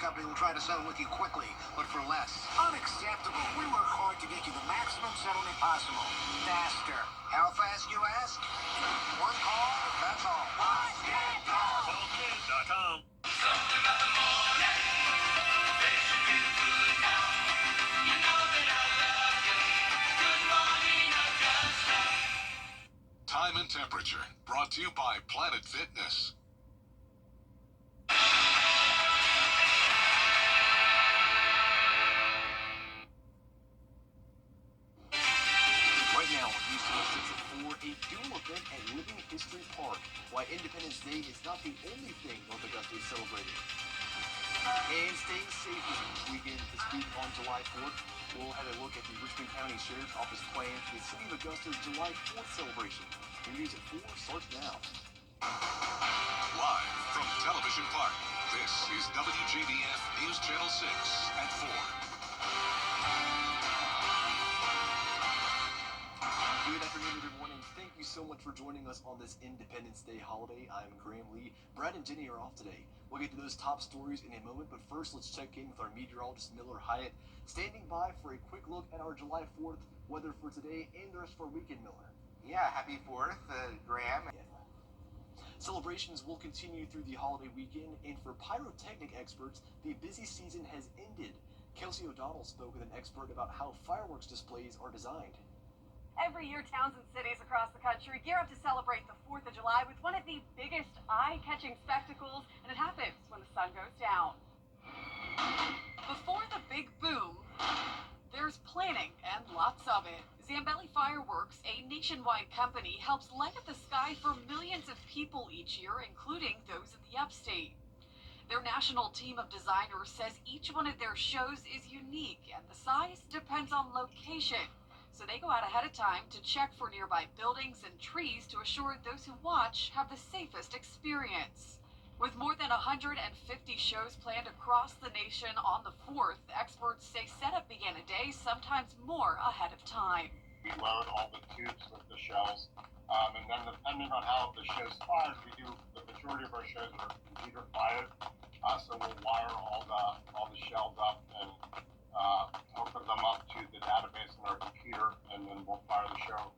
company will try to settle with you quickly, but for less. Unacceptable. We work hard to get you the maximum settlement possible. Faster. How fast, you ask? One call, that's all. Callkids.com. Something about the morning. They should feel good now. You know that I love you. Good morning, Augusta. Time and temperature, brought to you by Planet Fitness. Right now on News Channel 6 at 4, a dual event at Living History Park. Why Independence Day is not the only thing North Augusta is celebrating. And staying safe this weekend, this week on July 4th, we'll have a look at the Richmond County Sheriff's Office plan for the City of Augusta's July 4th celebration. Your news at 4 starts now. Live from Television Park, this is WJBF News Channel 6 at 4. Good afternoon, everyone, and thank you so much for joining us on this Independence Day holiday. I'm Graham Lee. Brad and Jenny are off today. We'll get to those top stories in a moment, but first let's check in with our meteorologist Miller Hyatt, standing by for a quick look at our July 4th weather for today and the rest of our weekend, Miller. Yeah, happy 4th, Graham. Yeah. Celebrations will continue through the holiday weekend, and for pyrotechnic experts, the busy season has ended. Kelsey O'Donnell spoke with an expert about how fireworks displays are designed. Every year, towns and cities across the country gear up to celebrate the 4th of July with one of the biggest eye-catching spectacles, and it happens when the sun goes down. Before the big boom, there's planning and lots of it. Zambelli Fireworks, a nationwide company, helps light up the sky for millions of people each year, including those in the upstate. Their national team of designers says each one of their shows is unique, and the size depends on location. So they go out ahead of time to check for nearby buildings and trees to assure those who watch have the safest experience. With more than 150 shows planned across the nation on the 4th, experts say setup began a day, sometimes more ahead of time. We load all the tubes with the shells, and then depending on how the show's fired, we do the majority of our shows are computer fired, so we'll wire all the shells up and open them up to the database in our computer, and then we'll fire the show.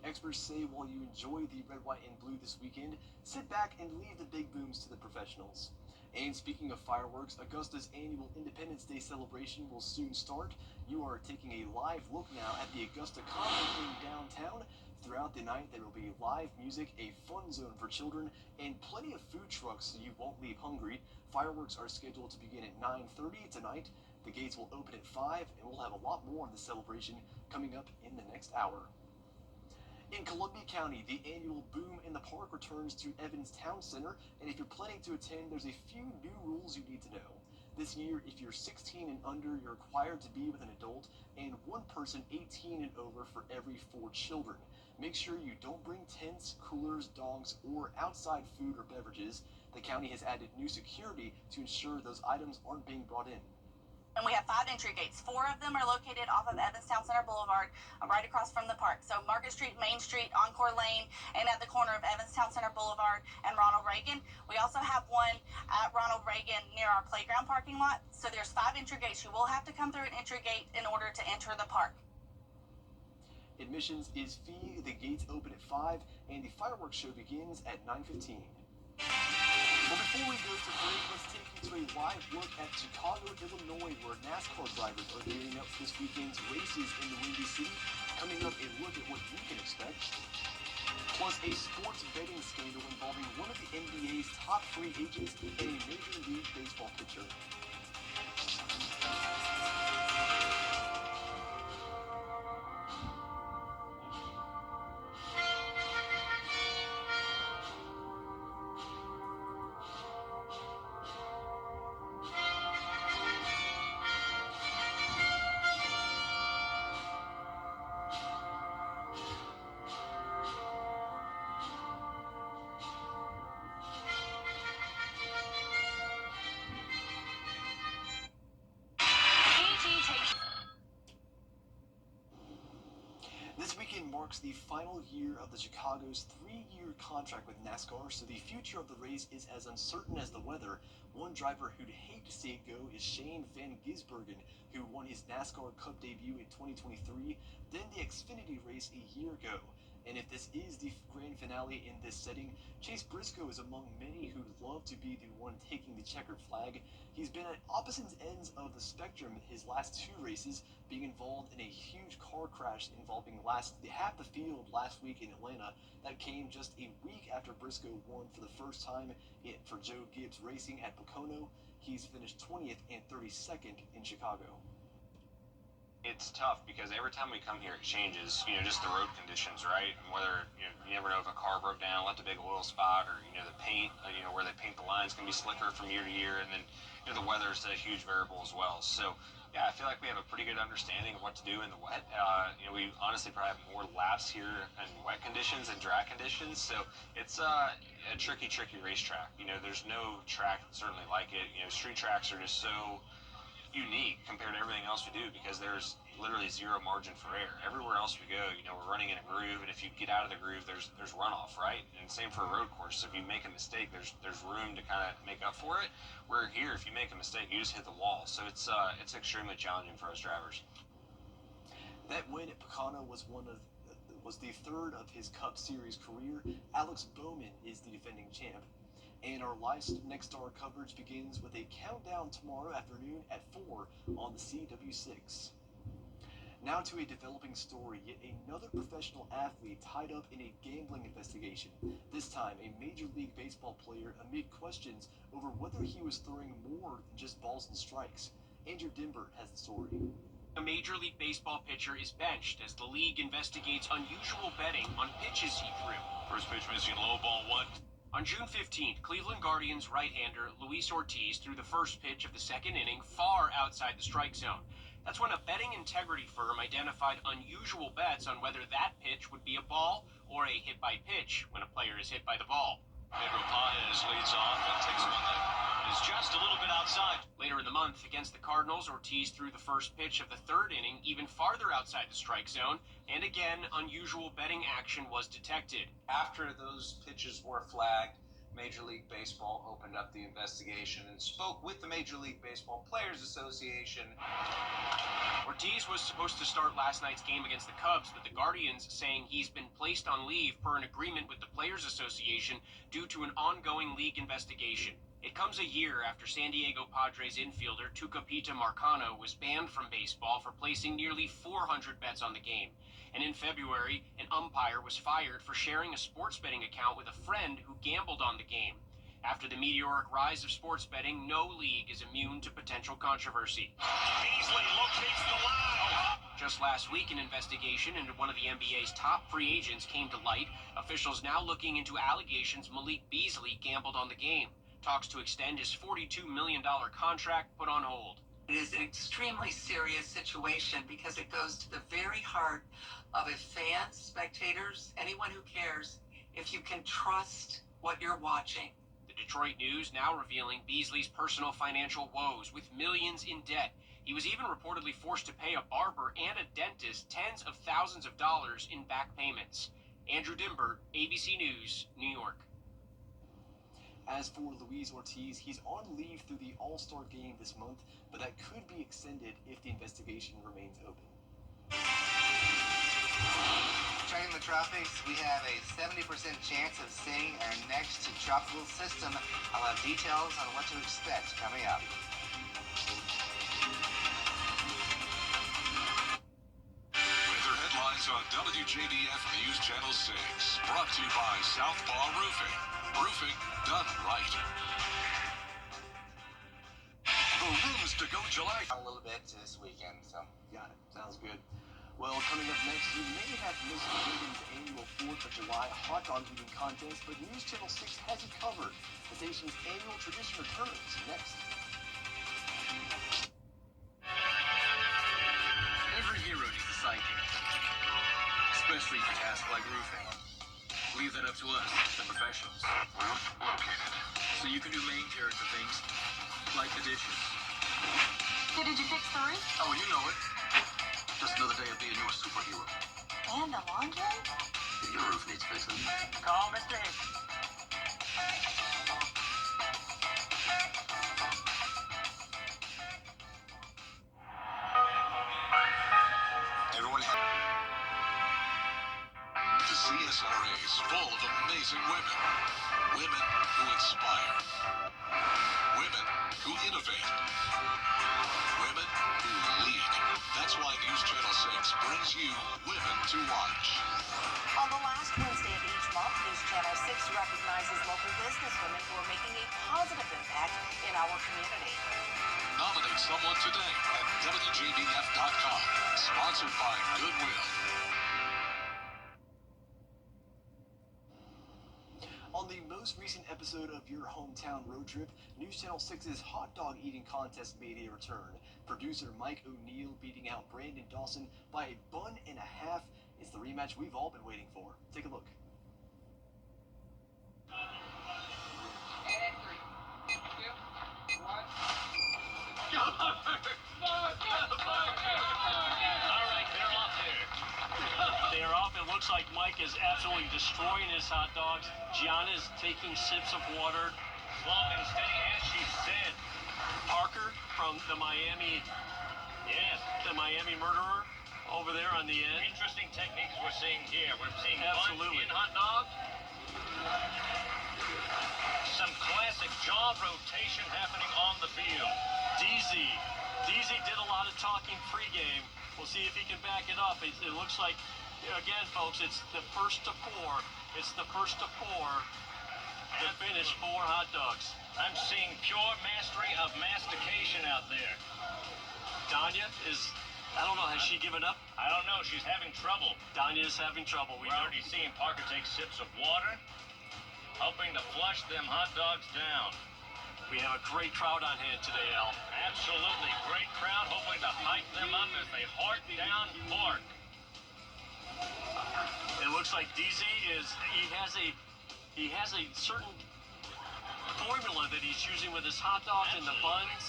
Experts say while you enjoy the red, white, and blue this weekend, sit back and leave the big booms to the professionals. And speaking of fireworks, Augusta's annual Independence Day celebration will soon start. You are taking a live look now at the Augusta Common in downtown. Throughout the night, there will be live music, a fun zone for children, and plenty of food trucks so you won't leave hungry. Fireworks are scheduled to begin at 9:30 tonight. The gates will open at 5, and we'll have a lot more on the celebration coming up in the next hour. In Columbia County, the annual Boom in the Park returns to Evans Town Center, and if you're planning to attend, there's a few new rules you need to know. This year, if you're 16 and under, you're required to be with an adult, and one person 18 and over for every 4 children. Make sure you don't bring tents, coolers, dogs, or outside food or beverages. The county has added new security to ensure those items aren't being brought in. And we have 5 entry gates. 4 of them are located off of Evans Town Center Boulevard, right across from the park. So Market Street, Main Street, Encore Lane, and at the corner of Evans Town Center Boulevard and Ronald Reagan. We also have one at Ronald Reagan near our playground parking lot. So there's 5 entry gates. You will have to come through an entry gate in order to enter the park. Admissions is free. The gates open at 5, and the fireworks show begins at 9:15. But before we go to break, let's take you to a live look at Chicago, Illinois, where NASCAR drivers are gearing up for this weekend's races in the Windy City. Coming up, a look at what you can expect. Plus, a sports betting scandal involving one of the NBA's top free agents and a Major League Baseball pitcher. marks the final year of the Chicago's 3-year contract with NASCAR, so the future of the race is as uncertain as the weather. One driver who'd hate to see it go is Shane Van Gisbergen, who won his NASCAR Cup debut in 2023, then the Xfinity race a year ago. And if this is the grand finale in this setting, Chase Briscoe is among many who'd love to be the one taking the checkered flag. He's been at opposite ends of the spectrum his last 2 races, being involved in a huge car crash involving half the field last week in Atlanta. That came just a week after Briscoe won for the first time for Joe Gibbs Racing at Pocono. He's finished 20th and 32nd in Chicago. It's tough because every time we come here, it changes, just the road conditions, right? And whether, you never know if a car broke down, left a big oil spot, or, the paint, where they paint the lines can be slicker from year to year. And then, the weather is a huge variable as well. So, yeah, I feel like we have a pretty good understanding of what to do in the wet. We honestly probably have more laps here in wet conditions and dry conditions. So it's a tricky racetrack. There's no track certainly like it. Street tracks are just so unique compared to everything else we do because there's literally zero margin for error. Everywhere else we go, we're running in a groove, and if you get out of the groove, there's runoff, right? And same for a road course. So if you make a mistake, there's room to kind of make up for it. Where here, if you make a mistake, you just hit the wall. So it's extremely challenging for us drivers. That win at Pocono was the 3rd of his Cup Series career. Alex Bowman is the defending champ. And our Next Star coverage begins with a countdown tomorrow afternoon at 4 on the CW6. Now to a developing story, yet another professional athlete tied up in a gambling investigation. This time, a Major League Baseball player amid questions over whether he was throwing more than just balls and strikes. Andrew Dimbert has the story. A Major League Baseball pitcher is benched as the league investigates unusual betting on pitches he threw. First pitch missing, low ball 1. On June 15th, Cleveland Guardians right-hander Luis Ortiz threw the first pitch of the 2nd inning far outside the strike zone. That's when a betting integrity firm identified unusual bets on whether that pitch would be a ball or a hit by pitch when a player is hit by the ball. Pedro Paez leads off and takes one that is just a little bit outside. Later in the month, against the Cardinals, Ortiz threw the first pitch of the 3rd inning even farther outside the strike zone, and again, unusual betting action was detected. After those pitches were flagged, Major League Baseball opened up the investigation and spoke with the Major League Baseball Players Association. Ortiz was supposed to start last night's game against the Cubs, but the Guardians saying he's been placed on leave per an agreement with the Players Association due to an ongoing league investigation. It comes a year after San Diego Padres infielder Tucupita Marcano was banned from baseball for placing nearly 400 bets on the game. And in February, an umpire was fired for sharing a sports betting account with a friend who gambled on the game. After the meteoric rise of sports betting, no league is immune to potential controversy. Beasley locates the line. Just last week, an investigation into one of the NBA's top free agents came to light. Officials now looking into allegations Malik Beasley gambled on the game. Talks to extend his $42 million contract put on hold. It is an extremely serious situation because it goes to the very heart of a fan, spectators, anyone who cares, if you can trust what you're watching. The Detroit News now revealing Beasley's personal financial woes with millions in debt. He was even reportedly forced to pay a barber and a dentist tens of thousands of dollars in back payments. Andrew Dimbert, ABC News, New York. As for Luis Ortiz, he's on leave through the All-Star game this month, but that could be extended if the investigation remains open. Training the tropics, we have a 70% chance of seeing our next tropical system. I'll have details on what to expect coming up. Weather headlines on WJBF News Channel 6. Brought to you by Southpaw Roofing. Roofing done right. The rooms to go July. A little bit this weekend, so. Got it. Sounds good. Well, coming up next, you may have missed the Wiggins annual 4th of July hot dog eating contest, but News Channel 6 has you covered. The station's annual tradition returns next. Every hero needs a sidekick, especially for tasks like roofing. Leave that up to us, the professionals. Well, located. So you can do main character things, like the dishes. So did you fix the roof? Oh, you know it. Just another day of being your superhero. And the laundry? Your roof needs fixing. Call Mr. Hicks. Everyone the CSRA is full of amazing women. Women who inspire. Women who innovate. Women who lead. That's why News Channel 6 brings you Women to Watch. On the last Wednesday of each month, News Channel 6 recognizes local businesswomen who are making a positive impact in our community. Nominate someone today at WJBF.com. Sponsored by Goodwill. On the most recent episode of your hometown road trip, News Channel 6's hot dog eating contest made a return. Producer Mike O'Neill beating out Brandon Dawson by a bun and a half. It's the rematch we've all been waiting for. Take a look. They're off. It looks like Mike is absolutely destroying his hot dogs. Gianna is taking sips of water. Slow and steady, as she said. Parker from the Miami murderer over there on the end. Interesting techniques we're seeing here. We're seeing Absolutely. buns in hot dog. Some classic jaw rotation happening on the field. DZ did a lot of talking pregame. We'll see if he can back it up. It looks like, again, folks, it's the first to four. It's the first to four to finish 4 hot dogs. I'm seeing pure mastery of mastication out there. Danya is, I don't know, has she given up? I don't know. She's having trouble. Danya is having trouble. We're already seeing Parker take sips of water, hoping to flush them hot dogs down. We have a great crowd on hand today, Al. Absolutely. Great crowd, hoping to hype them up as they hart down pork. It looks like DZ he has a certain formula that he's using with his hot dogs and the buns.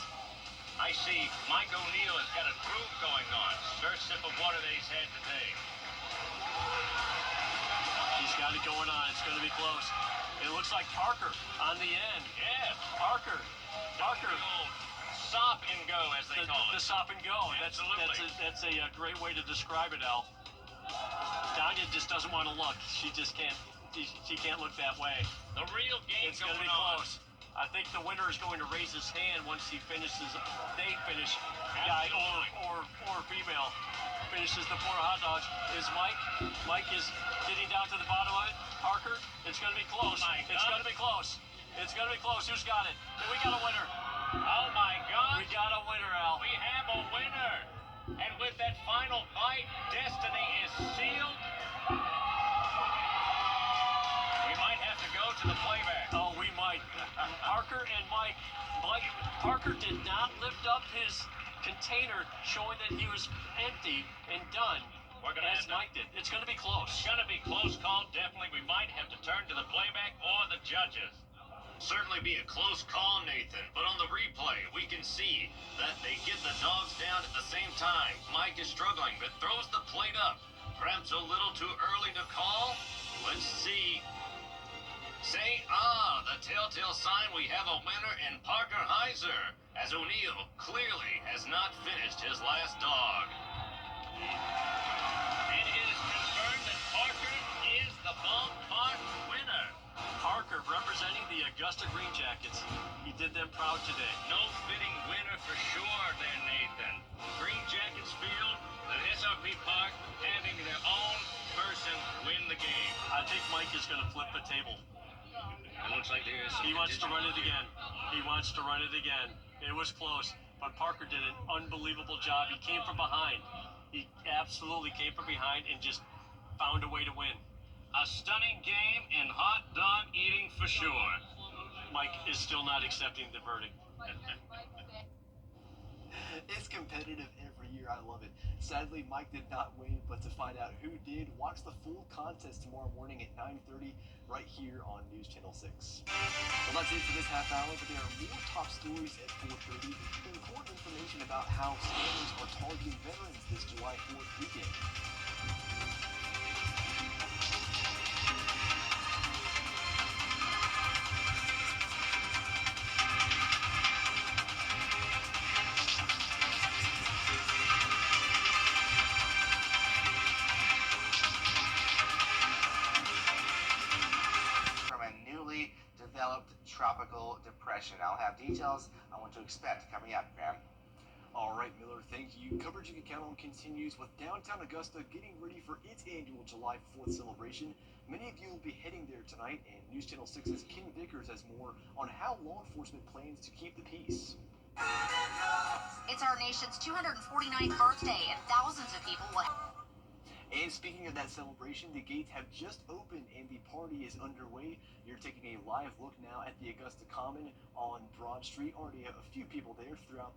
I see Mike O'Neill has got a groove going on. First sip of water that he's had today. He's got it going on. It's going to be close. It looks like Parker on the end. Yeah. Parker. Sop and go, as they call it. The sop and go. Absolutely. That's a great way to describe it, Al. Danya just doesn't want to look. She just can't. She can't look that way. The real game's It's going to be close. I think the winner is going to raise his hand once he finishes. They finish, guy or female, finishes the 4 hot dogs. Is Mike? Mike is getting down to the bottom of it. Parker, it's going to be close. Oh my God. It's going to be close. It's going to be close. Who's got it? We got a winner. Oh my God. We got a winner, Al. We have a winner. And with that final bite, destiny is sealed. We might have to go to the playback. Oh, we might. Parker and Mike. Parker did not lift up his container, showing that he was empty and done. We're gonna as Mike did. It's going to be close. It's going to be close call. Definitely, we might have to turn to the playback or the judges. Certainly be a close call, Nathan. But on the replay, we can see that they get the dogs down at the same time. Mike is struggling, but throws the plate up. Perhaps a little too early to call. Let's see. Say, the telltale sign we have a winner in Parker Heiser, as O'Neill clearly has not finished his last dog. It is confirmed that Parker is the ballpark winner. Parker representing the Augusta Green Jackets. He did them proud today. No fitting winner for sure there, Nathan. Green Jackets field, the SRP Park, having their own person win the game. I think Mike is going to flip the table. It looks like there is. He wants to run it again. He wants to run it again. It was close, but Parker did an unbelievable job. He came from behind. He absolutely came from behind and just found a way to win. A stunning game in hot dog eating for sure. Mike is still not accepting the verdict. It's competitive every year. I love it. Sadly, Mike did not win, but to find out who did, watch the full contest tomorrow morning at 9:30 right here on News Channel 6. Well, that's it for this half hour, but there are more top stories at 4:30. Important information about how scammers are targeting veterans this July 4th weekend. developed tropical depression. I'll have details on what to expect coming up, Graham. All right, Miller, thank you. Coverage you can count on continues with downtown Augusta getting ready for its annual July 4th celebration. Many of you will be heading there tonight, and News Channel 6's Ken Vickers has more on how law enforcement plans to keep the peace. It's our nation's 249th birthday, and thousands of people will. And speaking of that celebration, the gates have just opened and the party is underway. You're taking a live look now at the Augusta Common on Broad Street. Already a few people there throughout,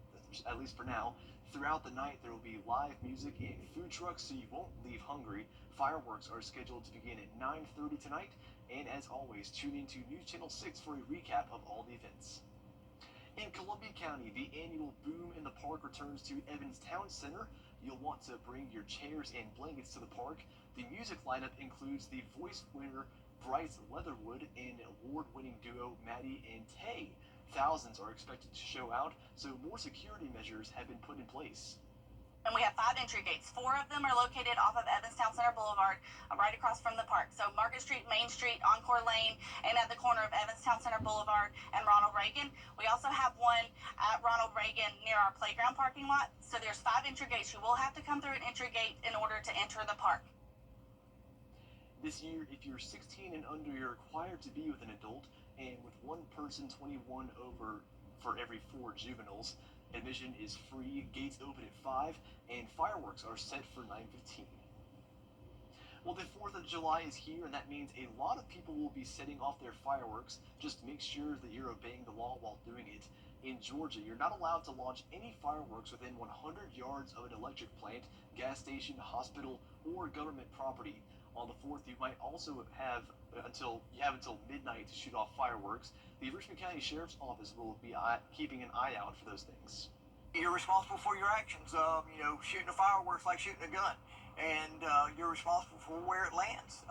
at least for now. Throughout the night, there will be live music and food trucks, so you won't leave hungry. Fireworks are scheduled to begin at 9:30 tonight. And as always, tune into News Channel 6 for a recap of all the events. In Columbia County, the annual Boom in the Park returns to Evans Town Center. You'll want to bring your chairs and blankets to the park. The music lineup includes the voice winner Bryce Leatherwood and award-winning duo Maddie and Tay. Thousands are expected to show out, so more security measures have been put in place. And we have 5 entry gates. 4 of them are located off of Evans Town Center Boulevard, right across from the park. So Market Street, Main Street, Encore Lane, and at the corner of Evans Town Center Boulevard and Ronald Reagan. We also have one at Ronald Reagan near our playground parking lot. So there's 5 entry gates. You will have to come through an entry gate in order to enter the park. This year, if you're 16 and under, you're required to be with an adult, and with one person 21 over for every 4 juveniles. Admission is free, gates open at 5, and fireworks are set for 9:15. Well, the 4th of July is here, and that means a lot of people will be setting off their fireworks. Just make sure that you're obeying the law while doing it. In Georgia, you're not allowed to launch any fireworks within 100 yards of an electric plant, gas station, hospital, or government property. On the 4th, you might also have until midnight to shoot off fireworks. The Richmond County Sheriff's Office will be keeping an eye out for those things. You're responsible for your actions. Shooting a fireworks like shooting a gun, and you're responsible for where it lands.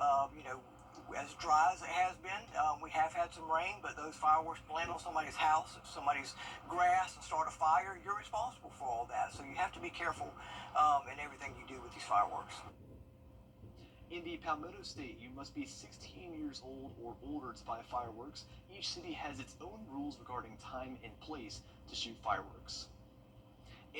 As dry as it has been, we have had some rain, but those fireworks land on somebody's house, somebody's grass, and start a fire. You're responsible for all that, so you have to be careful in everything you do with these fireworks. In the Palmetto State, you must be 16 years old or older to buy fireworks. Each city has its own rules regarding time and place to shoot fireworks.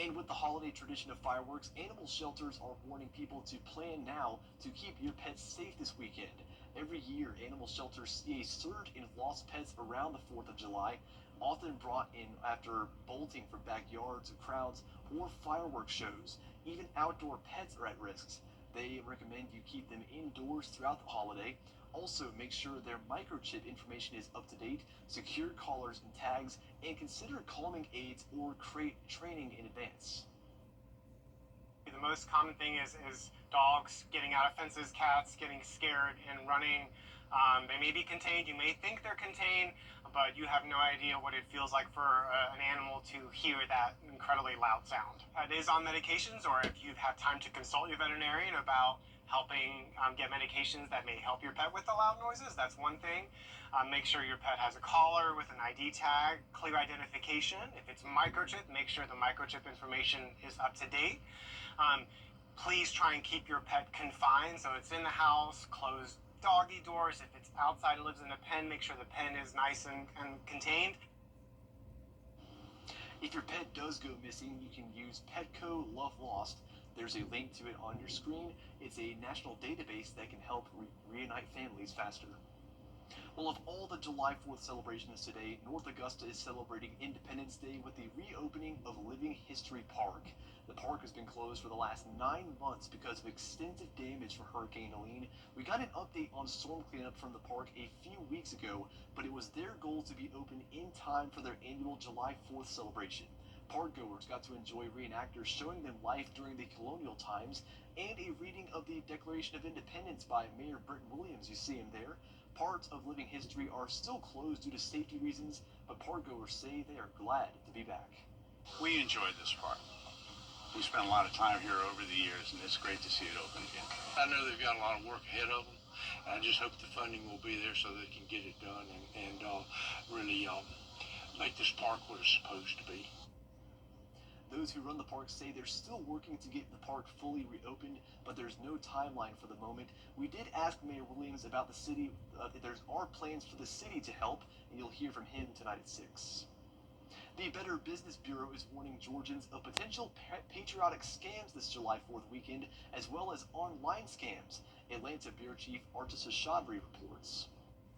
And with the holiday tradition of fireworks, animal shelters are warning people to plan now to keep your pets safe this weekend. Every year, animal shelters see a surge in lost pets around the 4th of July, often brought in after bolting from backyards, crowds, or fireworks shows. Even outdoor pets are at risk. They recommend you keep them indoors throughout the holiday. Also, make sure their microchip information is up to date, secure collars and tags, and consider calming aids or create training in advance. The most common thing is dogs getting out of fences, cats getting scared and running. They may be contained, you may think they're contained, but you have no idea what it feels like for an animal to hear that incredibly loud sound. It is on medications, or if you've had time to consult your veterinarian about helping get medications that may help your pet with the loud noises, that's one thing. Make sure your pet has a collar with an ID tag, clear identification. If it's microchip, make sure the microchip information is up to date. Please try and keep your pet confined, so it's in the house, closed doggy doors. If it's outside, it lives in a pen, make sure the pen is nice and contained. If your pet does go missing, you can use Petco Love Lost. There's a link to it on your screen. It's a national database that can help reunite families faster. Well, of all the July 4th celebrations today, North Augusta is celebrating Independence Day with the reopening of Living History Park. The park has been closed for the last 9 months because of extensive damage from Hurricane Helene. We got an update on storm cleanup from the park a few weeks ago, but it was their goal to be open in time for their annual July 4th celebration. Park goers got to enjoy reenactors showing them life during the colonial times and a reading of the Declaration of Independence by Mayor Britton Williams. You see him there. Parts of Living History are still closed due to safety reasons, but park goers say they are glad to be back. We enjoyed this park. We spent a lot of time here over the years, and it's great to see it open again. I know they've got a lot of work ahead of them, and I just hope the funding will be there so they can get it done and really make this park what it's supposed to be. Those who run the park say they're still working to get the park fully reopened, but there's no timeline for the moment. We did ask Mayor Williams about the city, if there are plans for the city to help, and you'll hear from him tonight at 6. The Better Business Bureau is warning Georgians of potential patriotic scams this July 4th weekend, as well as online scams. Atlanta Bureau Chief Artisa Chaudhry reports.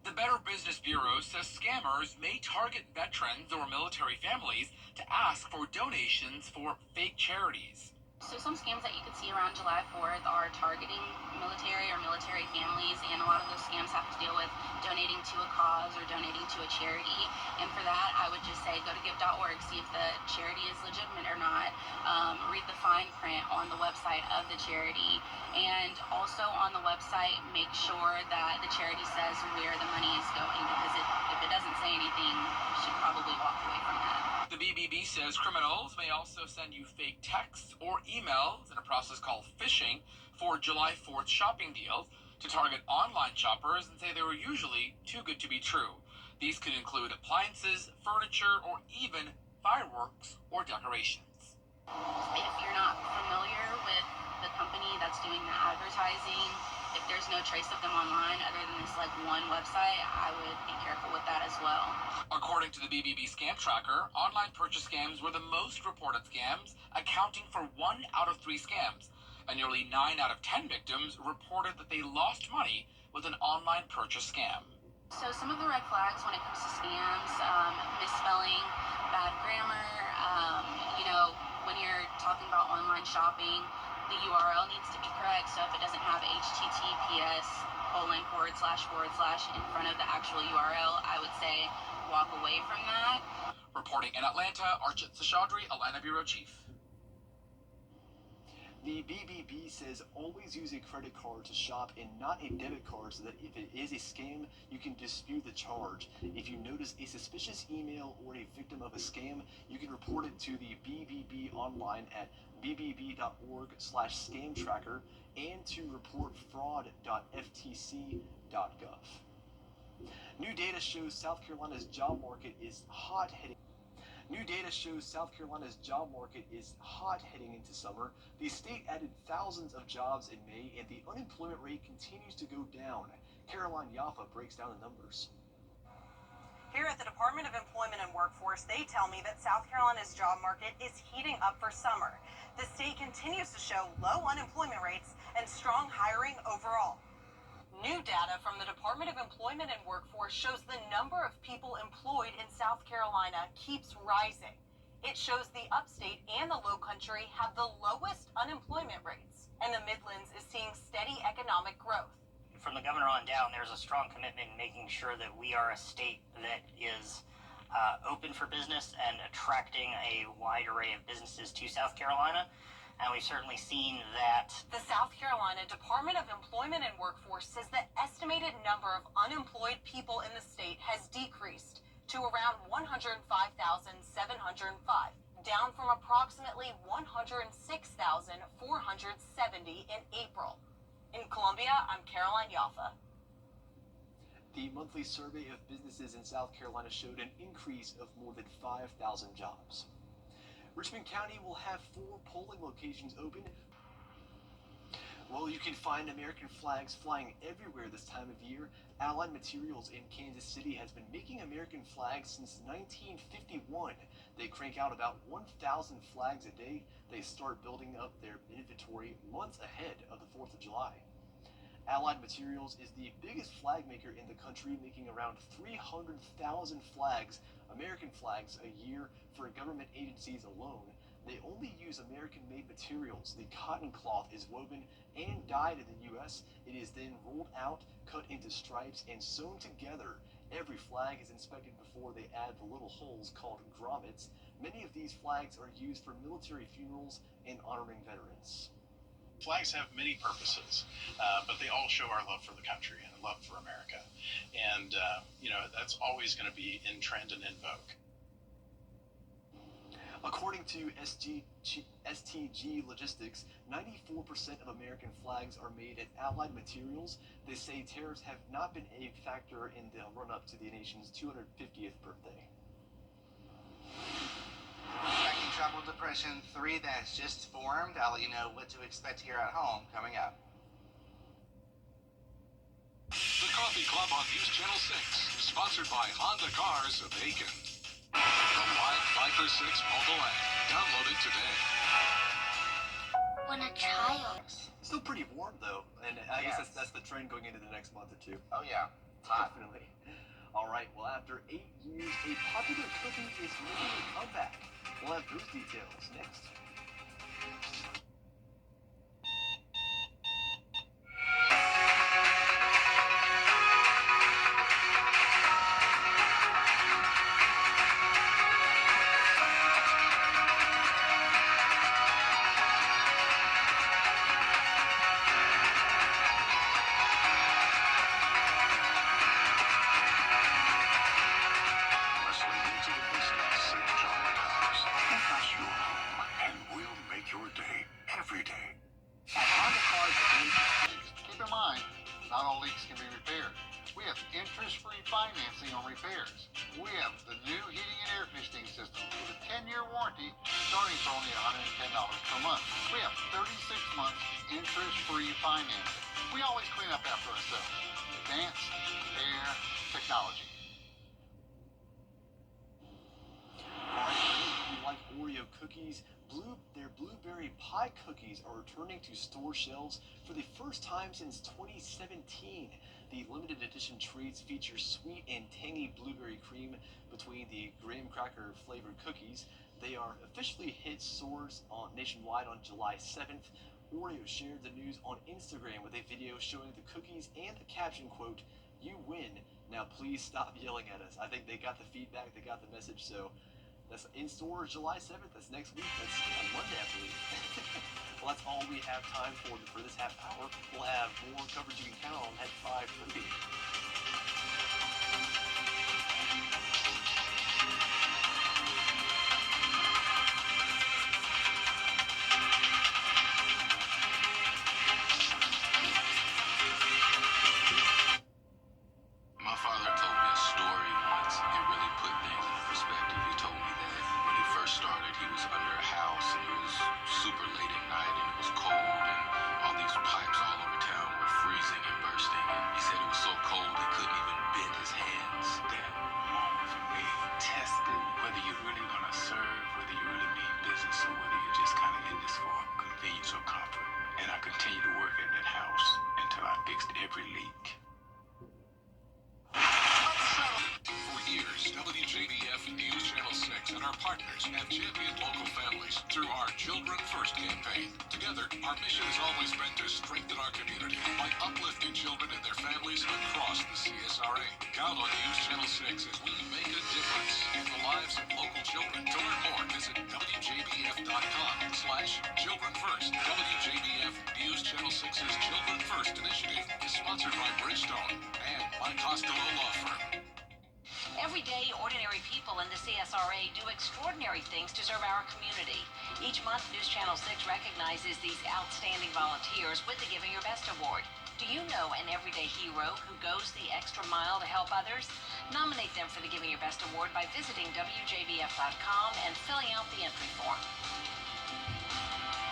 The Better Business Bureau says scammers may target veterans or military families to ask for donations for fake charities. So some scams that you could see around July 4th are targeting military or military families, and a lot of those scams have to deal with donating to a cause or donating to a charity. And for that, I would just say go to give.org, see if the charity is legitimate or not. Read the fine print on the website of the charity, and also on the website, make sure that the charity says where the money is going, because if it doesn't say anything, you should probably walk away from that. The BBB says criminals may also send you fake texts or emails in a process called phishing for July 4th shopping deals to target online shoppers and say they were usually too good to be true. These could include appliances, furniture, or even fireworks or decorations. If you're not familiar with the company that's doing the advertising, if there's no trace of them online other than this one website, I would be careful with that as well. According to the BBB Scam Tracker, online purchase scams were the most reported scams, accounting for 1 out of 3 scams. And nearly 9 out of 10 victims reported that they lost money with an online purchase scam. So some of the red flags when it comes to scams, misspelling, bad grammar, when you're talking about online shopping, the URL needs to be correct. So if it doesn't have https:// in front of the actual URL, I would say walk away from that. Reporting in Atlanta, Artisa Chaudhry, Atlanta Bureau Chief. The BBB says always use a credit card to shop and not a debit card, so that if it is a scam, you can dispute the charge. If you notice a suspicious email or a victim of a scam, you can report it to the BBB online at bbb.org/scam tracker and to reportfraud.ftc.gov. New data shows South Carolina's job market is hot heading into summer. The state added thousands of jobs in May, and the unemployment rate continues to go down. Caroline Yaffa breaks down the numbers. Here at the Department of Employment and Workforce, they tell me that South Carolina's job market is heating up for summer. The state continues to show low unemployment rates and strong hiring overall. New data from the Department of Employment and Workforce shows the number of people employed in South Carolina keeps rising. It shows the upstate and the low country have the lowest unemployment rates, and the Midlands is seeing steady economic growth. From the governor on down, there's a strong commitment in making sure that we are a state that is open for business and attracting a wide array of businesses to South Carolina. And we've certainly seen that. The South Carolina Department of Employment and Workforce says the estimated number of unemployed people in the state has decreased to around 105,705, down from approximately 106,470 in April. In Columbia, I'm Caroline Yaffa. The monthly survey of businesses in South Carolina showed an increase of more than 5,000 jobs. Richmond County will have 4 polling locations open. Well, you can find American flags flying everywhere this time of year. Allied Materials in Kansas City has been making American flags since 1951. They crank out about 1,000 flags a day. They start building up their inventory months ahead of the 4th of July. Allied Materials is the biggest flag maker in the country, making around 300,000 flags, American flags, a year for government agencies alone. They only use American-made materials. The cotton cloth is woven and dyed in the U.S. It is then rolled out, cut into stripes, and sewn together. Every flag is inspected before they add the little holes called grommets. Many of these flags are used for military funerals and honoring veterans. Flags have many purposes, but they all show our love for the country and love for America. And, that's always going to be in trend and in vogue. According to STG Logistics, 94% of American flags are made at Allied Materials. They say tariffs have not been a factor in the run-up to the nation's 250th birthday. Tracking Tropical Depression 3 that's just formed. I'll let you know what to expect here at home coming up. The Coffee Club on News Channel 6, sponsored by Honda Cars of Aiken. The live Viper 6 mobile app. Download it today. When a child. Still pretty warm though, and I guess that's the trend going into the next month or two. Oh yeah, hot. Definitely. All right, well after 8 years, a popular cookie is making a comeback. We'll have those details next. Keep in mind, not all leaks can be repaired. We have interest-free financing on repairs. We have the new heating and air conditioning system with a 10-year warranty starting for only $110 per month. We have 36 months interest-free financing. We always clean up after ourselves. Advanced Air Technology. If you like Oreo cookies, their blueberry pie cookies are returning to store shelves for the first time since 2017. The limited edition treats feature sweet and tangy blueberry cream between the graham cracker flavored cookies. They are officially hit stores nationwide on July 7th. Oreo shared the news on Instagram with a video showing the cookies and the caption, quote, "You win. Now please stop yelling at us." I think they got the feedback, they got the message, so that's in stores July 7th. That's next week. That's on Monday, I believe. Well, that's all we have time for this half hour. We'll have more coverage you can count on at 5:30. My father told me a story once. It really put things into perspective. He told me that when he first started, he was under a house and it was super late at night and it was cold and all these pipes all over town were freezing and bursting. And he said it was so cold he couldn't even bend his hands. That moment for me tested whether you're really going to serve, whether you really mean business, or whether you're just kind of in this for convenience or comfort. And I continued to work in that house until I fixed every leak. For years, WJBF News Channel 6 and our partners have championed local families through our Children First campaign. Together, our mission has always been to strengthen our community by uplifting children and their families across the CSRA. Count on News Channel 6 as we make a difference in the lives of local children. To learn more, visit WJBF.com/Children First. WJBF News Channel 6's Children First initiative is sponsored by Bridgestone and by Costello Law Firm. Every day, ordinary people in the CSRA do extraordinary things to serve our community. Each month, News Channel 6 recognizes these outstanding volunteers with the Giving Your Best Award. Do you know an everyday hero who goes the extra mile to help others? Nominate them for the Giving Your Best Award by visiting WJBF.com and filling out the entry form.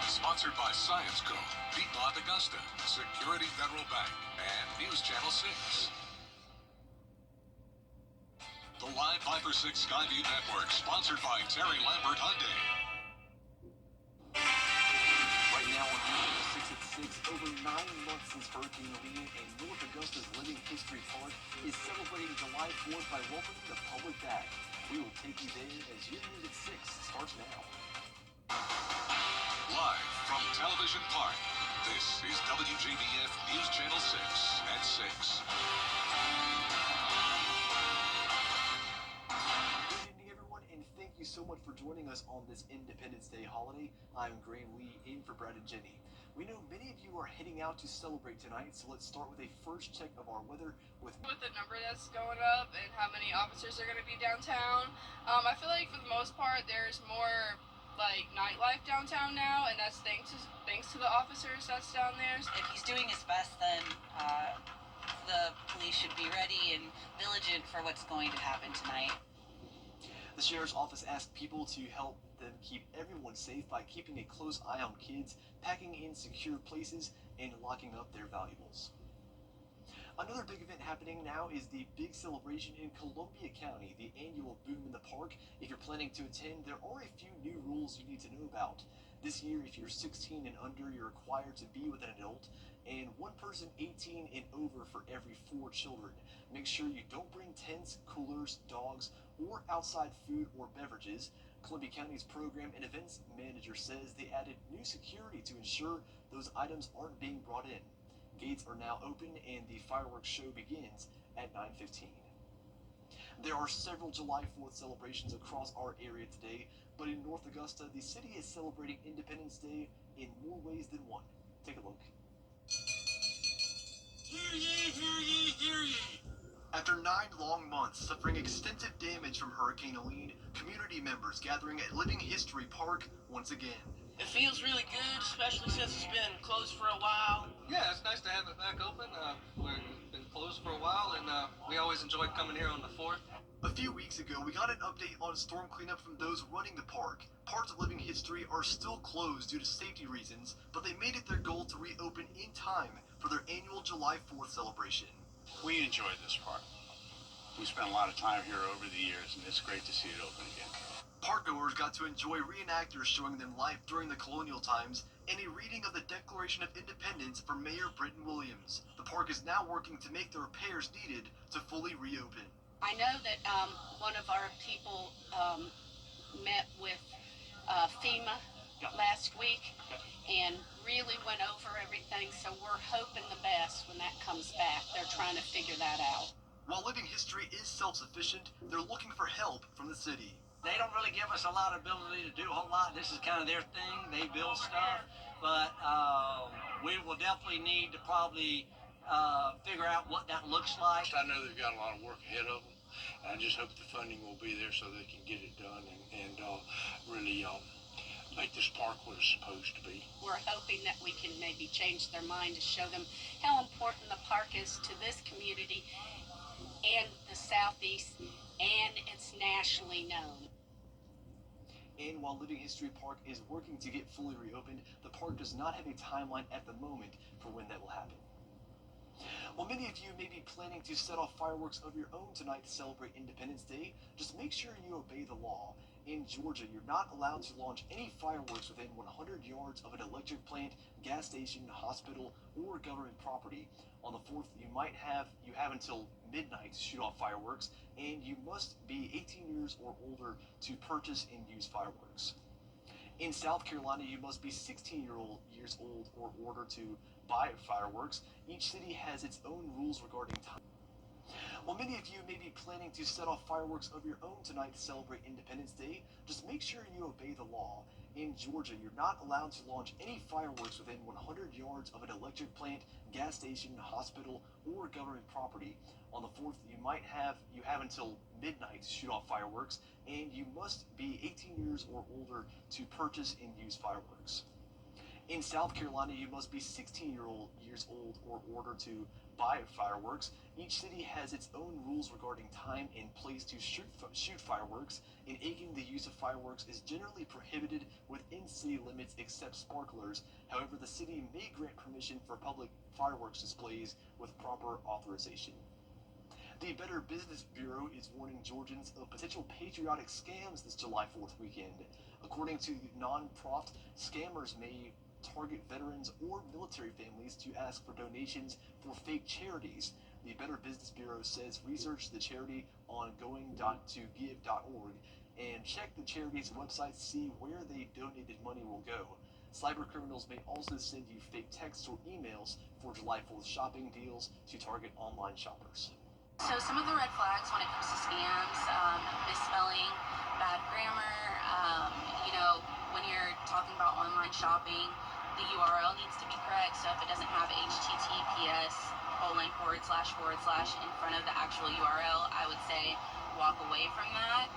Sponsored by Science Co., Piedmont Augusta, Security Federal Bank, and News Channel 6. The live Viper 6 Skyview Network, sponsored by Terry Lambert Hyundai. Right now on News 6 at 6, over 9 months since Hurricane Helene, and North Augusta's Living History Park is celebrating July 4th by welcoming the public back. We will take you there as your News at 6 starts now. Live from Television Park, this is WJBF News Channel 6 at 6. Thank you so much for joining us on this Independence Day holiday. I'm Graham Lee in for Brad and Jenny. We know many of you are heading out to celebrate tonight, so let's start with a first check of our weather with the number that's going up and how many officers are going to be downtown. I feel like for the most part there's more like nightlife downtown now, and that's thanks to the officers that's down there. If he's doing his best, then the police should be ready and vigilant for what's going to happen tonight. The sheriff's office asked people to help them keep everyone safe by keeping a close eye on kids, packing in secure places, and locking up their valuables. Another big event happening now is the big celebration in Columbia County, the annual Boom in the Park. If you're planning to attend, there are a few new rules you need to know about. This year, if you're 16 and under, you're required to be with an adult, and one person 18 and over for every 4 children. Make sure you don't bring tents, coolers, dogs, or outside food or beverages. Columbia County's program and events manager says they added new security to ensure those items aren't being brought in. Gates are now open and the fireworks show begins at 9:15. There are several July 4th celebrations across our area today, but in North Augusta, the city is celebrating Independence Day in more ways than one. Take a look. Hear ye, hear ye, hear ye! After 9 long months suffering extensive damage from Hurricane Helene, community members gathering at Living History Park once again. It feels really good, especially since it's been closed for a while. Yeah, it's nice to have it back open. We've been closed for a while, and we always enjoy coming here on the 4th. A few weeks ago, we got an update on storm cleanup from those running the park. Parts of Living History are still closed due to safety reasons, but they made it their goal to reopen in time for their annual July 4th celebration. We enjoy this park. We spent a lot of time here over the years, and it's great to see it open again. Parkgoers got to enjoy reenactors showing them life during the colonial times and a reading of the Declaration of Independence from Mayor Britton Williams. The park is now working to make the repairs needed to fully reopen. I know that one of our people met with FEMA last week and really went over everything, so we're hoping the best when that comes back. They're trying to figure that out. While Living History is self-sufficient, they're looking for help from the city. They don't really give us a lot of ability to do a whole lot. This is kind of their thing. They build stuff, but we will definitely need to probably figure out what that looks like. I know they've got a lot of work ahead of them, and I just hope the funding will be there so they can get it done and really make this park what it's supposed to be. We're hoping that we can maybe change their mind to show them how important the park is to this community and the Southeast, and it's nationally known. And while Living History Park is working to get fully reopened, the park does not have a timeline at the moment for when that will happen. While many of you may be planning to set off fireworks of your own tonight to celebrate Independence Day, just make sure you obey the law. In Georgia, you're not allowed to launch any fireworks within 100 yards of an electric plant, gas station, hospital, or government property. On the 4th, you have until midnight to shoot off fireworks, and you must be 18 years or older to purchase and use fireworks. In South Carolina, you must be 16 years old or older to buy fireworks. Each city has its own rules regarding time. While many of you may be planning to set off fireworks of your own tonight to celebrate Independence Day, just make sure you obey the law. In Georgia, you're not allowed to launch any fireworks within 100 yards of an electric plant, gas station, hospital, or government property. On the 4th, you have until midnight to shoot off fireworks, and you must be 18 years or older to purchase and use fireworks. In South Carolina, you must be 16 years old or older to buy fireworks. Each city has its own rules regarding time and place to shoot fireworks. In Aiken, the use of fireworks is generally prohibited within city limits except sparklers. However, the city may grant permission for public fireworks displays with proper authorization. The Better Business Bureau is warning Georgians of potential patriotic scams this July 4th weekend. According to the non-profit, scammers may target veterans or military families to ask for donations for fake charities. The Better Business Bureau says research the charity on going.togive.org and check the charity's website to see where the donated money will go. Cyber criminals may also send you fake texts or emails for July 4th shopping deals to target online shoppers. So some of the red flags when it comes to scams, misspelling, bad grammar, when you're talking about online shopping, the URL needs to be correct. So if it doesn't have https:// in front of the actual URL, I would say walk away from that.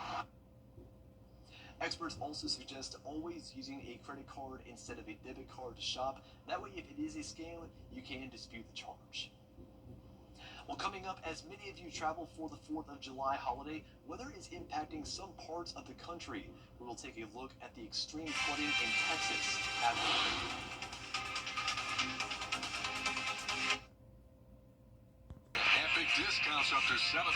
Experts also suggest always using a credit card instead of a debit card to shop. That way, if it is a scam, you can dispute the charge. Well, coming up, as many of you travel for the 4th of July holiday, weather is impacting some parts of the country. We will take a look at the extreme flooding in Texas after the break. Epic discounts up to 75%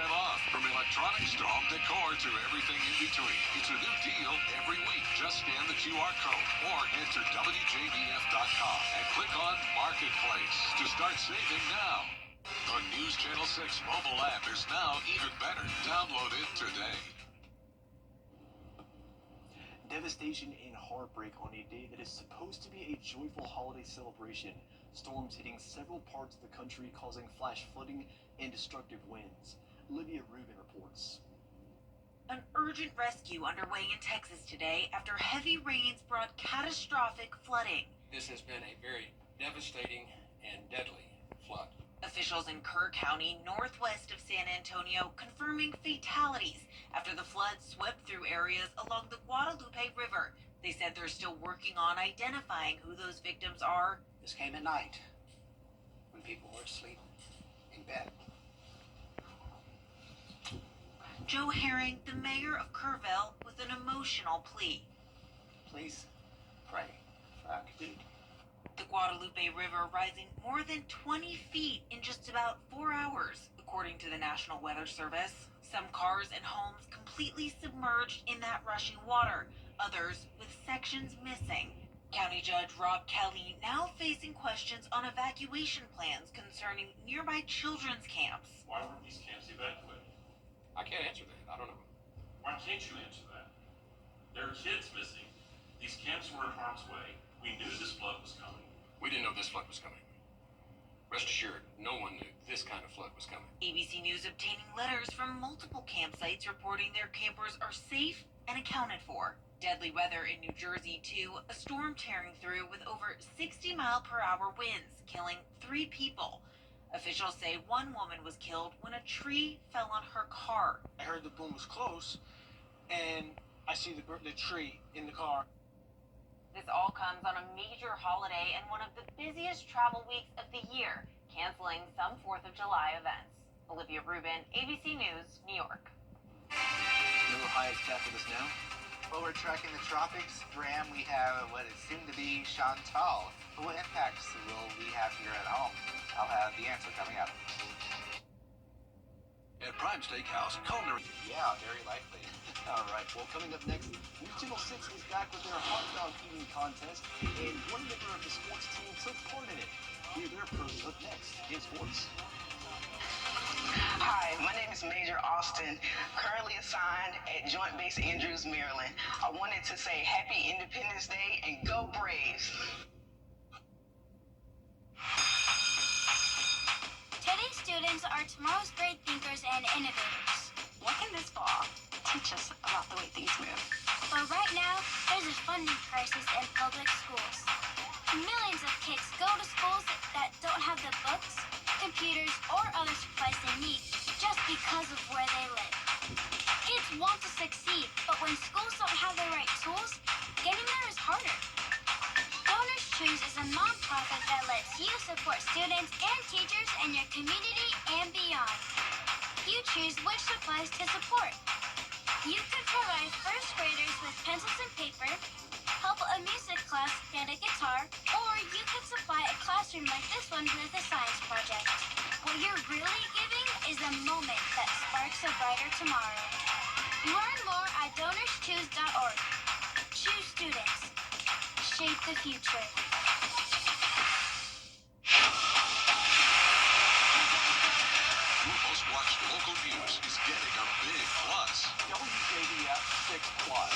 off. From electronics to home decor to everything in between. It's a new deal every week. Just scan the QR code or enter WJBF.com and click on Marketplace to start saving now. The News Channel 6 mobile app is now even better. Download it today. Devastation and heartbreak on a day that is supposed to be a joyful holiday celebration. Storms hitting several parts of the country, causing flash flooding and destructive winds. Olivia Rubin reports. An urgent rescue underway in Texas today after heavy rains brought catastrophic flooding. This has been a very devastating and deadly flood. Officials in Kerr County, northwest of San Antonio, confirming fatalities after the flood swept through areas along the Guadalupe River. They said they're still working on identifying who those victims are. This came at night when people were asleep in bed. Joe Herring, the mayor of Kerrville, with an emotional plea. Please pray for our community. The Guadalupe River rising more than 20 feet in just about 4 hours, according to the National Weather Service. Some cars and homes completely submerged in that rushing water, others with sections missing. County Judge Rob Kelly now facing questions on evacuation plans concerning nearby children's camps. Why weren't these camps evacuated? I can't answer that. I don't know. Why can't you answer that? There are kids missing. These camps were in harm's way. We knew this flood was coming. We didn't know this flood was coming. Rest assured, no one knew this kind of flood was coming. ABC News obtaining letters from multiple campsites reporting their campers are safe and accounted for. Deadly weather in New Jersey, too. A storm tearing through with over 60-mile-per-hour winds, killing 3 people. Officials say one woman was killed when a tree fell on her car. I heard the boom was close, and I see the tree in the car. This all comes on a major holiday and one of the busiest travel weeks of the year, canceling some 4th of July events. Olivia Rubin, ABC News, New York. Miller High is back with us now. Well, we're tracking the tropics. Graham, we have what is soon to be Chantal. But what impacts will we have here at home? I'll have the answer coming up. At Prime Steakhouse, culinary. Yeah, very likely. All right, well, coming up next, News Channel 6 is back with their hot dog eating contest, and one member of the sports team took part in it. Hear their pros up next in sports. Hi, my name is Major Austin, currently assigned at Joint Base Andrews, Maryland. I wanted to say Happy Independence Day and go Braves! Today's students are tomorrow's great thinkers and innovators. What can this fall teach us about the way things move? But right now, there's a funding crisis in public schools. Millions of kids go to schools that don't have the books, computers, or other supplies they need just because of where they live. Kids want to succeed, but when schools don't have the right tools, getting there is harder. Donors Choose is a nonprofit that lets you support students and teachers in your community and beyond. You choose which supplies to support. You can provide first graders with pencils and paper, help a music class get a guitar, or you can supply a classroom like this one with a science project. What you're really giving is a moment that sparks a brighter tomorrow. Learn more at DonorsChoose.org. Choose students. Shape the future. Your most watched local news is getting a big plus. WJBF 6 Plus,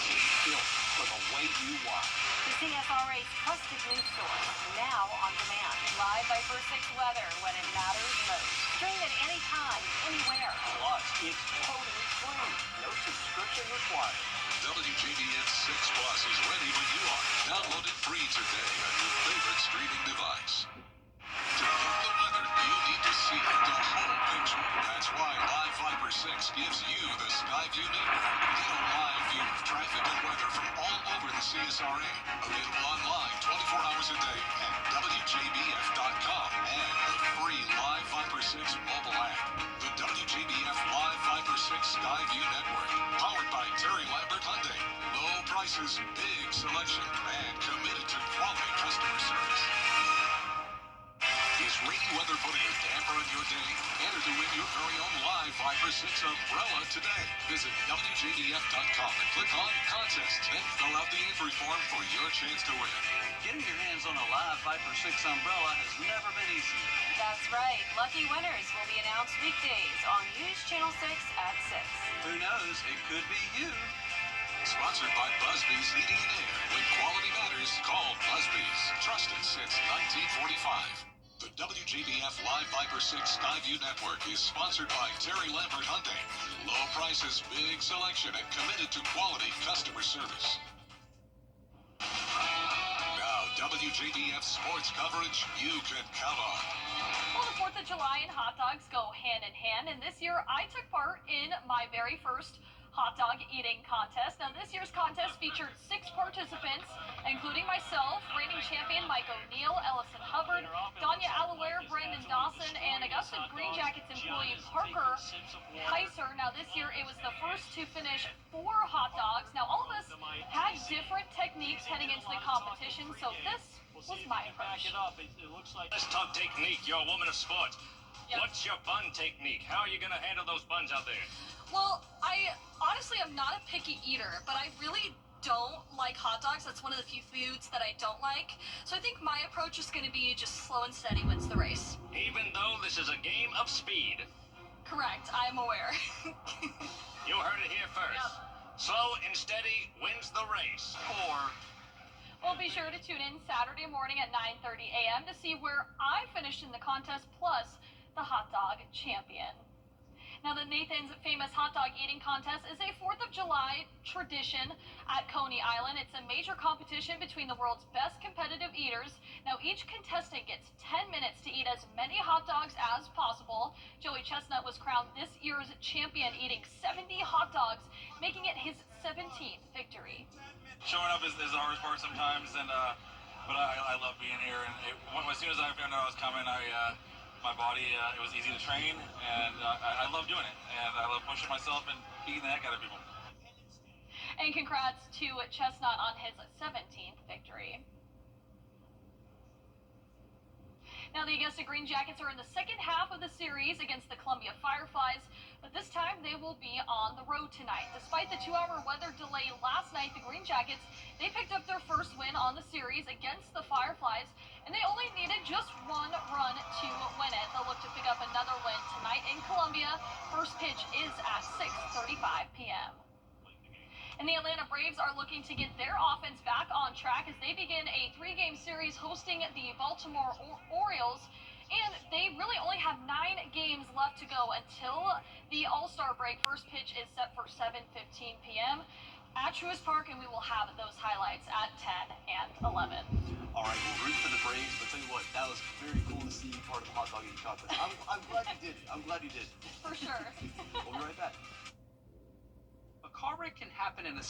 built for the way you watch. The CSRA's trusted news source, now on demand. Live by First 6 weather when it matters most. Stream it anytime, anywhere. Plus, it's totally free. No subscription required. WJBF 6 Plus is ready when you are. Download it free today on your favorite streaming device. To get the weather, you need to see the whole picture. That's why live fiber 6 gives you the Skyview Network. Get a live view of traffic and weather from all over the CSRA. Available online 24 hours a day at WJBF.com and the free Live Viper 6 mobile app. The WJBF Live Viper 6 Skyview Network. Powered by Terry Lambert Hyundai. Low prices, big selection, and committed to quality customer service. Is rainy weather putting a damper on your day? Enter to win your very own Live Viper 6 umbrella today. Visit WJBF.com and click on Contest. Then fill out the entry form for your chance to win. Getting your hands on a Live Viper 6 umbrella has never been easier. That's right. Lucky winners will be announced weekdays on News Channel 6 at 6. Who knows? It could be you. Sponsored by Busby's Heating and Air. When quality matters, call Busby's. Trusted since 1945. The WJBF Live Viper 6 Skyview Network is sponsored by Terry Lambert Hyundai. Low prices, big selection, and committed to quality customer service. Now, WJBF sports coverage you can count on. Well, the 4th of July and hot dogs go hand in hand, and this year I took part in my very first hot dog eating contest. Now, this year's contest featured 6 participants, including myself, reigning champion Mike O'Neill, Ellison Hubbard, Danya Alaware, Brandon Dawson, and Augusta Green Jackets employee Parker Heiser. Now, this year it was the first to finish 4 hot dogs. Now, all of us had different techniques heading into the competition, so this was my approach. Let's talk technique. You're a woman of sport. Yep. What's your bun technique? How are you going to handle those buns out there? Well, I honestly am not a picky eater, but I really don't like hot dogs. That's one of the few foods that I don't like. So I think my approach is going to be just slow and steady wins the race. Even though this is a game of speed. Correct. I'm aware. You heard it here first. Yep. Slow and steady wins the race. Well, be sure to tune in Saturday morning at 9:30 a.m. to see where I finished in the contest, plus the hot dog champion. Now, the Nathan's Famous Hot Dog Eating Contest is a 4th of July tradition at Coney Island. It's a major competition between the world's best competitive eaters. Now, each contestant gets 10 minutes to eat as many hot dogs as possible. Joey Chestnut was crowned this year's champion, eating 70 hot dogs, making it his 17th victory. Showing up is the hardest part sometimes, and but I love being here. And as soon as I found out I was coming, my body, it was easy to train, and I love doing it, and I love pushing myself and beating the heck out of people. And congrats to Chestnut on his 17th victory. Now, the Augusta Green Jackets are in the second half of the series against the Columbia Fireflies, but this time they will be on the road tonight. Despite the 2-hour weather delay last night, the Green Jackets, they picked up their first win on the series against the Fireflies, and they only needed just 1 run to win it. They'll look to pick up another win tonight in Columbia. First pitch is at 6:35 p.m. And the Atlanta Braves are looking to get their offense back on track as they begin a 3-game series hosting the Baltimore Orioles. And they really only have 9 games left to go until the All-Star break. First pitch is set for 7:15 p.m. at Truist Park, and we will have those highlights at 10 and 11. All right, we'll root for the Braves, but tell you what, that was very cool to see you part of the hot dog eating contest. I'm glad you did it. I'm glad you did. For sure. We'll be right back. A car wreck can happen in a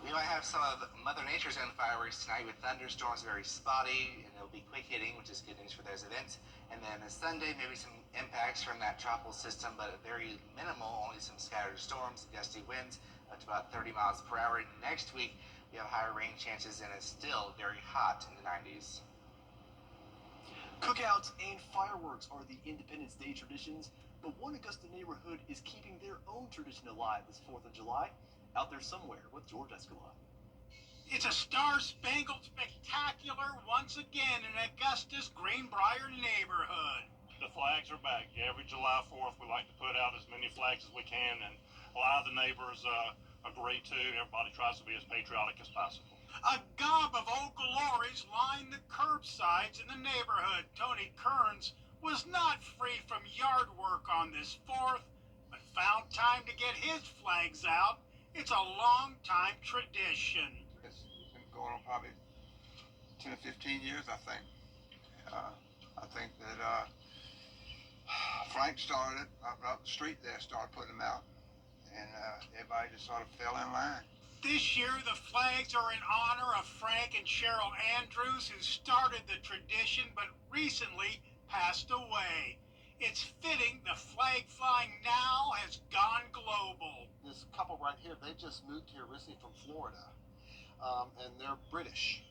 We might have some of Mother Nature's own fireworks tonight with thunderstorms very spotty, and it'll be quick hitting, which is good news for those events. And then on Sunday, maybe some impacts from that tropical system, but very minimal, only some scattered storms, gusty winds up to about 30 miles per hour. Next week, we have higher rain chances, and it's still very hot in the 90s. Cookouts and fireworks are the Independence Day traditions, but one Augusta neighborhood is keeping their own tradition alive this 4th of July, out there somewhere with George Escalon. It's a star-spangled spectacular once again in Augusta's Greenbrier neighborhood. The flags are back. Every July 4th, we like to put out as many flags as we can, and a lot of the neighbors agree too. Everybody tries to be as patriotic as possible. A gob of old glories line the curbsides in the neighborhood. Tony Kearns was not free from yard work on this 4th, but found time to get his flags out. It's a long-time tradition. It's been going on probably 10 or 15 years, I think. I think that Mike started up the street there, started putting them out, and everybody just sort of fell in line. This year, the flags are in honor of Frank and Cheryl Andrews, who started the tradition but recently passed away. It's fitting the flag flying now has gone global. This couple right here, they just moved here recently from Florida, and they're British.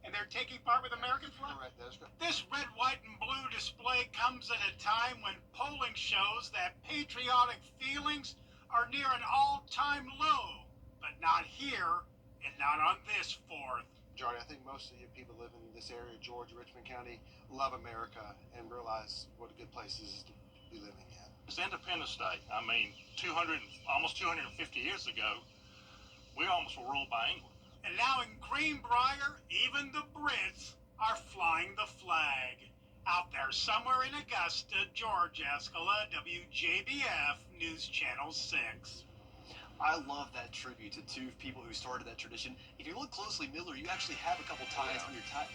And they're taking part with American flag? Correct, that's correct. This red, white, and blue display comes at a time when polling shows that patriotic feelings are near an all-time low. But not here, and not on this 4th. Jordy, I think most of you people live in this area, Georgia, Richmond County, love America and realize what a good place it is to be living in. It's Independence Day. I mean, almost 250 years ago, we almost were ruled by England. And now in Greenbrier, even the Brits are flying the flag. Out there somewhere in Augusta, George Escala, WJBF News Channel 6. I love that tribute to two people who started that tradition. If you look closely, Miller, you actually have a couple ties on your tie.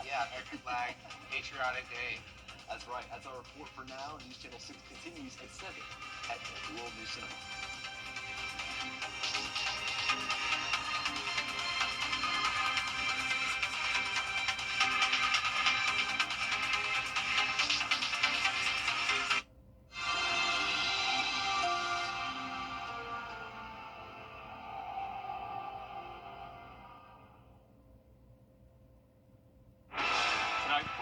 Yeah, American flag, Patriotic Day. That's right. That's our report for now. News Channel 6 continues at 7 at the World News Center.